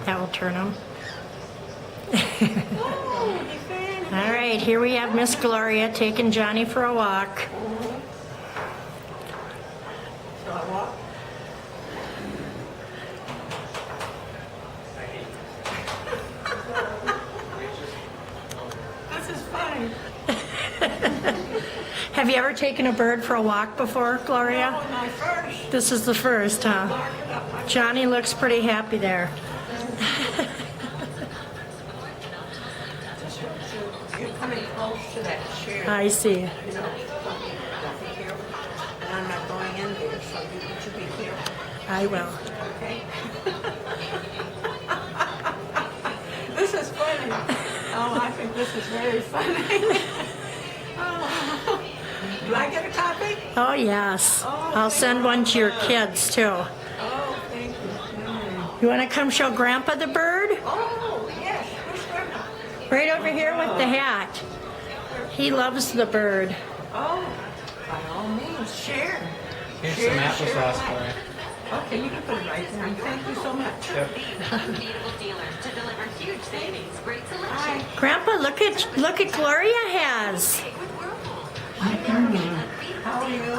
That will turn them. Oh, he found All right, here we have Miss Gloria taking Johnny for a walk. So I walk. This is funny. Have you ever taken a bird for a walk before, Gloria? Oh, my first. This is the first, huh? Mark it up. Johnny looks pretty happy there. You're coming close to that chair. I see. You know, be careful. And I'm not going in there, so you should be careful. I will. Okay? This is funny. Oh, I think this is very funny. Oh. Do I get a copy? Oh, yes. Oh, I'll send one to your kids, too. Oh, thank you. You want to come show Grandpa the bird? Oh, yes. Who's Grandma? Right over here with the hat. He loves the bird. Oh, by all means, share. Here's Share, some applesauce share. for you. Okay, you can put it right there. Thank you so much. Yep. These unbeatable dealers to deliver huge savings, great selection. Hi. Grandpa, look at Gloria has. With Whirlpool. How are you?